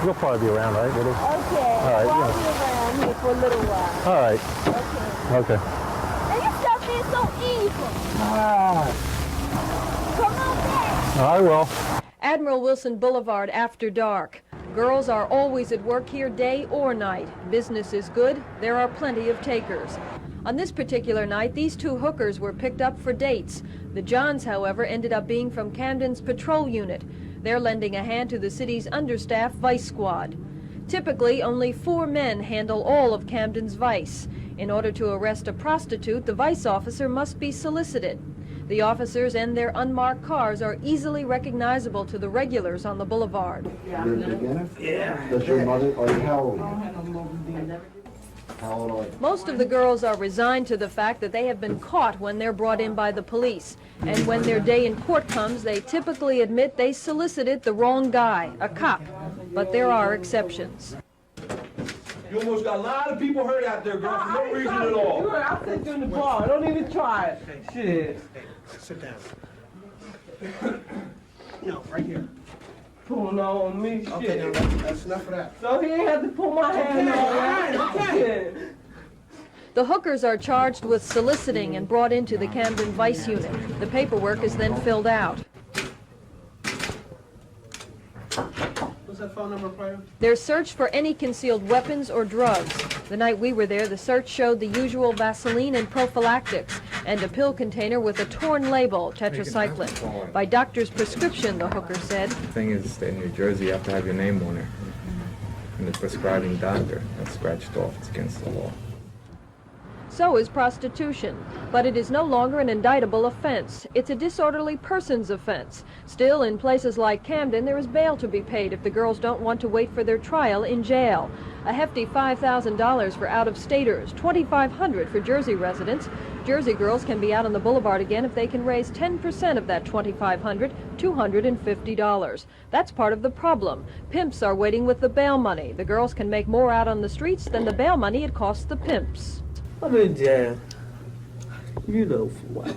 We'll probably be around, right? Okay. All right. Well, I'll be around here for a little while. All right. Okay. Okay. And you stop being so evil. Come on back. I will. Admiral Wilson Boulevard after dark. Girls are always at work here day or night. Business is good. There are plenty of takers. On this particular night, these two hookers were picked up for dates. The Johns, however, ended up being from Camden's patrol unit. They're lending a hand to the city's understaffed vice squad. Typically, only 4 men handle all of Camden's vice. In order to arrest a prostitute, the vice officer must be solicited. The officers and their unmarked cars are easily recognizable to the regulars on the boulevard. You're a beginner? Yeah. Does your mother, or how old are you? How old are you? Most of the girls are resigned to the fact that they have been caught when they're brought in by the police. And when their day in court comes, they typically admit they solicited the wrong guy, a cop. But there are exceptions. You almost got a lot of people hurt out there, girl, for no reason at all. I'll take you in the bar. Don't even try it. Shit. Sit down. No, right here. Pulling on me, shit. Okay, now that's enough of that. So he ain't had to pull my hand on, right? Okay. The hookers are charged with soliciting and brought into the Camden Vice Unit. The paperwork is then filled out. What's that phone number, player? They're searched for any concealed weapons or drugs. The night we were there, the search showed the usual Vaseline and prophylactics and a pill container with a torn label, tetracycline. By doctor's prescription, the hooker said. The thing is that in New Jersey you have to have your name on it. And the prescribing doctor, that's scratched off. It's against the law. So is prostitution, but it is no longer an indictable offense. It's a disorderly persons offense. Still, in places like Camden, there is bail to be paid if the girls don't want to wait for their trial in jail. A hefty $5,000 for out-of-staters, $2,500 for Jersey residents. Jersey girls can be out on the boulevard again if they can raise 10% of that $2,500, $250. That's part of the problem. Pimps are waiting with the bail money. The girls can make more out on the streets than the bail money it costs the pimps. I'm in jail. You know for what.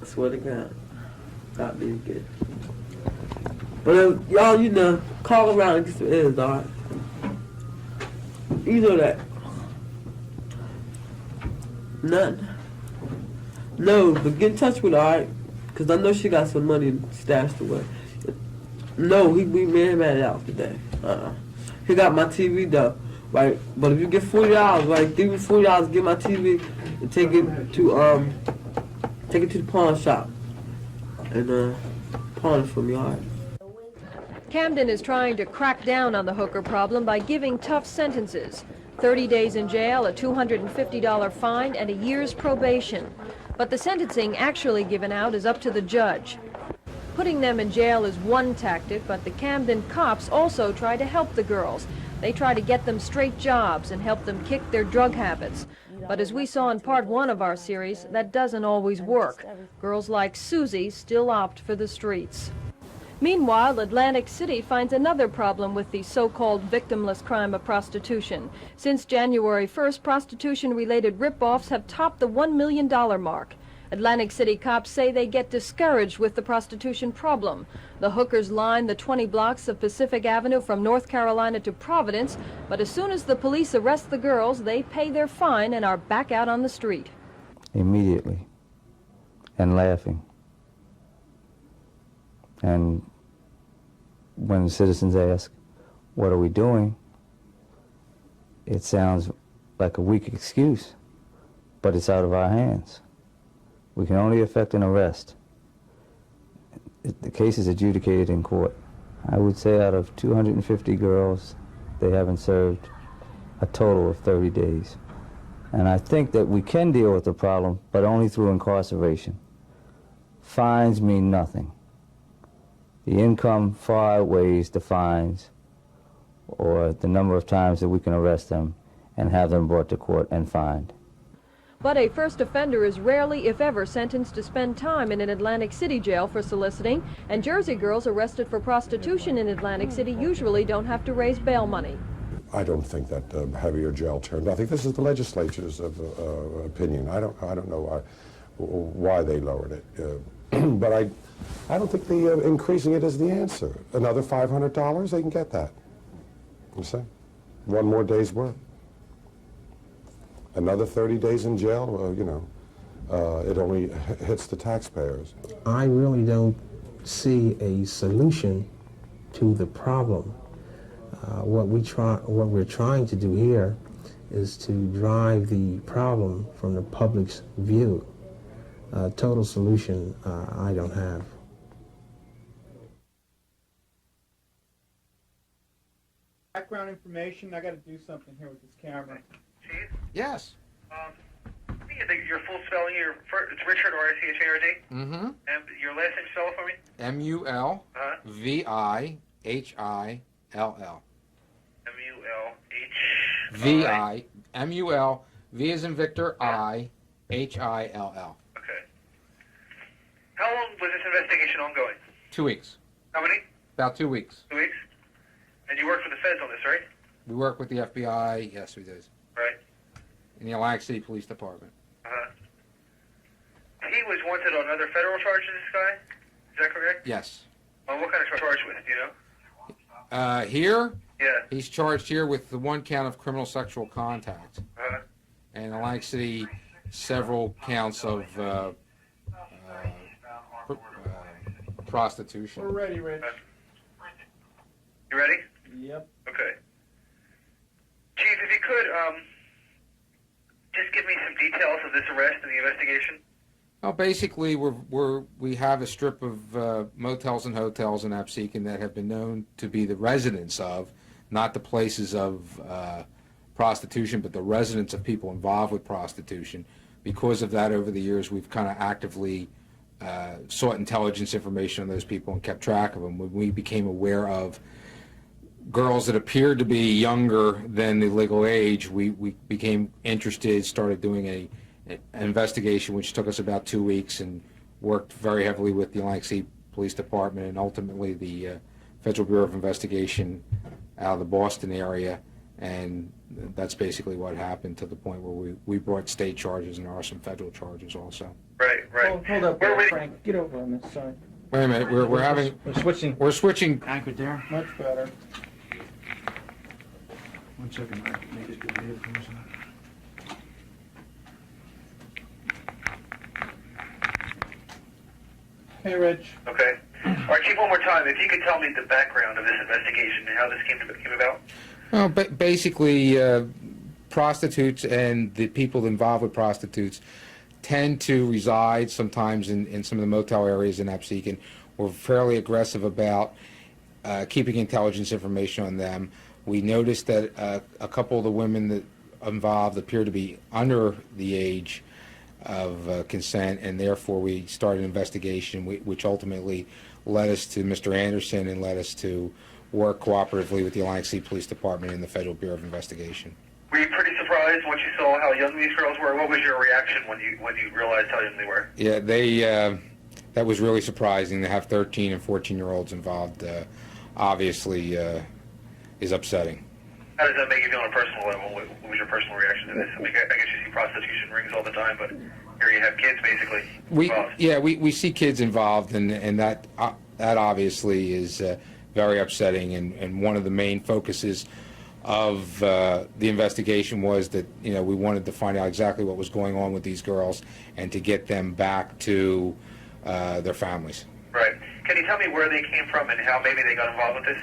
I swear to God. Not being good. But y'all, you know, call around and get some ends, alright? You know that. None. No, but get in touch with her, alright? Because I know she got some money stashed away. No, we mad it out today. He got my TV though. Right, but if you get $40, right, give me $40, get my TV, and take it to the pawn shop, and pawn it for me, all right? Camden is trying to crack down on the hooker problem by giving tough sentences. 30 days in jail, a $250 fine, and a year's probation. But the sentencing actually given out is up to the judge. Putting them in jail is one tactic, but the Camden cops also try to help the girls. They try to get them straight jobs and help them kick their drug habits. But as we saw in part 1 of our series, that doesn't always work. Girls like Susie still opt for the streets. Meanwhile, Atlantic City finds another problem with the so-called victimless crime of prostitution. Since January 1st, prostitution-related rip-offs have topped the $1 million mark. Atlantic City cops say they get discouraged with the prostitution problem. The hookers line the 20 blocks of Pacific Avenue from North Carolina to Providence, but as soon as the police arrest the girls, they pay their fine and are back out on the street. Immediately, and laughing. And when the citizens ask, what are we doing? It sounds like a weak excuse, but it's out of our hands. We can only effect an arrest. The case is adjudicated in court. I would say out of 250 girls, they haven't served a total of 30 days. And I think that we can deal with the problem, but only through incarceration. Fines mean nothing. The income far outweighs the fines or the number of times that we can arrest them and have them brought to court and fined. But a first offender is rarely, if ever, sentenced to spend time in an Atlantic City jail for soliciting, and Jersey girls arrested for prostitution in Atlantic City usually don't have to raise bail money. I don't think that heavier jail terms. I think this is the legislature's opinion. I don't know why they lowered it. But I don't think the increasing it is the answer. Another $500, they can get that. You see? One more day's work. Another 30 days in jail, well, you know, it only hits the taxpayers. I really don't see a solution to the problem. What we're trying to do here is to drive the problem from the public's view. Total solution, I don't have. Background information. I got to do something here with this camera. Chief? Yes. Your full spelling, it's Richard, R-I-C-H-A-R-D? Mm-hmm. And your last name, spell it for me? M-U-L-V-I-H-I-L-L. M-U-L-H... V-I, M-U-L, V as in Victor, I, H-I-L-L. Okay. How long was this investigation ongoing? 2 weeks. How many? About 2 weeks. 2 weeks? And you work for the feds on this, right? We work with the FBI. Yes, we do. Right. In the Atlantic City Police Department. Uh-huh. He was wanted on other federal charges, this guy? Is that correct? Yes. On what kind of charge with, do you know? Here, Yeah. he's charged here with the 1 count of criminal sexual contact. Uh-huh. And Atlantic City, several counts of prostitution. We're ready, Rich. You ready? Yep. Okay. Chief, if you could, just give me some details of this arrest and the investigation. Well, basically, we have a strip of motels and hotels in Absecon that have been known to be the residence of, not the places of prostitution, but the residence of people involved with prostitution. Because of that, over the years, we've kind of actively sought intelligence information on those people and kept track of them. When we became aware of girls that appeared to be younger than the legal age, we became interested, started doing an investigation, which took us about 2 weeks, and worked very heavily with the Atlantic City Police Department and ultimately the Federal Bureau of Investigation out of the Boston area. And that's basically what happened, to the point where we brought state charges, and there are some federal charges also. Right, right. Hold up there, Frank. Get over on this side. Wait a minute, we're switching. Anchored there. Much better. 1 second. Make it good here for a second. Hey, Rich. Okay. All right, Chief, one more time. If you could tell me the background of this investigation and how this came about. Well, basically, prostitutes and the people involved with prostitutes tend to reside sometimes in some of the motel areas in Absecon. We're fairly aggressive about keeping intelligence information on them. We noticed that a couple of the women that involved appear to be under the age of consent, and therefore we started an investigation, which ultimately led us to Mr. Anderson and led us to work cooperatively with the Atlantic City Police Department and the Federal Bureau of Investigation. Were you pretty surprised once you saw how young these girls were? What was your reaction when you realized how young they were? Yeah, that was really surprising. To have 13 and 14-year-olds involved, obviously, is upsetting. How does that make you feel on a personal level? What was your personal reaction to this? I mean, I guess you see prostitution rings all the time, but here you have kids basically involved. We see kids involved, and that obviously is very upsetting. And one of the main focuses of the investigation was that we wanted to find out exactly what was going on with these girls and to get them back to their families. Right. Can you tell me where they came from and how maybe they got involved with this?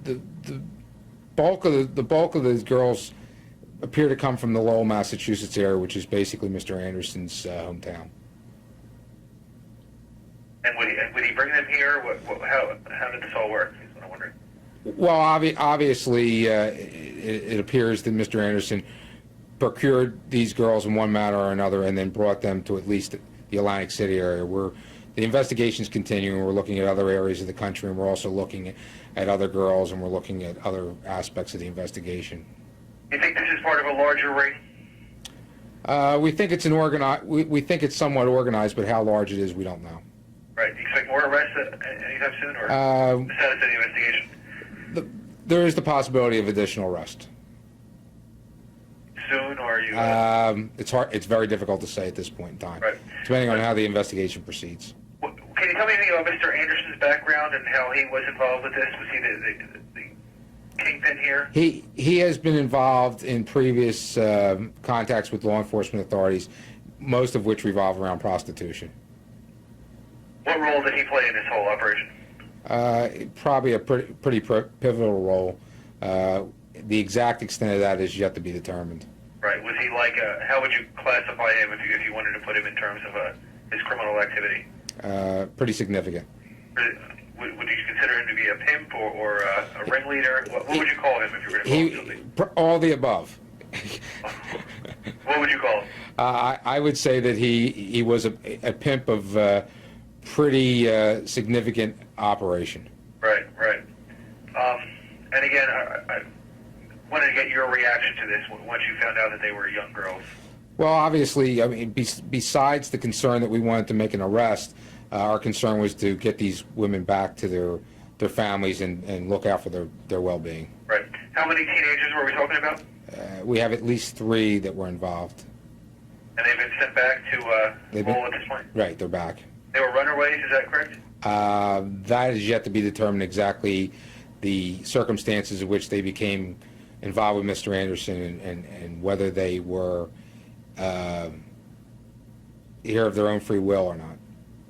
The bulk of the girls appear to come from the Lowell, Massachusetts area, which is basically Mr. Anderson's hometown. And would he bring them here? How did this all work? Is what I'm wondering. Well, obviously, it appears that Mr. Anderson procured these girls in one manner or another and then brought them to at least the Atlantic City area. The investigation's continuing. We're looking at other areas of the country, and we're also looking at other girls, and we're looking at other aspects of the investigation. You think this is part of a larger ring? We think it's we think it's somewhat organized, but how large it is, we don't know. Right. Do you expect more arrests anytime soon, or the status of the investigation? There is the possibility of additional arrest. Soon, or you? It's very difficult to say at this point in time, Right. depending on how the investigation proceeds. Can you tell me anything about Mr. Anderson's background and how he was involved with this? Was he the kingpin here? He has been involved in previous contacts with law enforcement authorities, most of which revolve around prostitution. What role did he play in this whole operation? Probably a pretty pivotal role. The exact extent of that is yet to be determined. Right. Was he like how would you classify him if you wanted to put him in terms of his criminal activity? Pretty significant. Would you consider him to be a pimp or a ringleader? What would you call him if you were going to call him something? All the above. What would you call him? I would say that he was a pimp of pretty significant operation. Right, right. And again, I wanted to get your reaction to this once you found out that they were young girls. Well, obviously, I mean, besides the concern that we wanted to make an arrest, our concern was to get these women back to their families and look out for their well-being. Right. How many teenagers were we talking about? We have at least 3 that were involved. And they've been sent back to Lowell at this point? Right, they're back. They were runaways, is that correct? That is yet to be determined exactly the circumstances in which they became involved with Mr. Anderson and whether they were here of their own free will or not.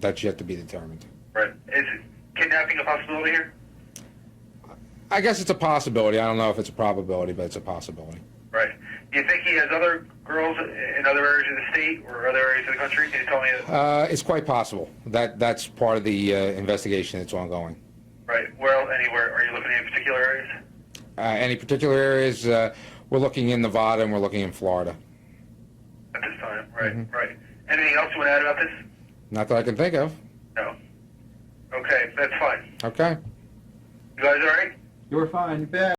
That's yet to be determined. Right. Is kidnapping a possibility here? I guess it's a possibility. I don't know if it's a probability, but it's a possibility. Right. Do you think he has other girls in other areas of the state or other areas of the country? Can you tell me? It's quite possible. That's part of the investigation that's ongoing. Right. Well, anywhere. Are you looking at any particular areas? Any particular areas? We're looking in Nevada and we're looking in Florida. At this time, right, right. Anything else you want to add about this? Not that I can think of. No. Okay, that's fine. Okay. You guys all right? You were fine. You bet.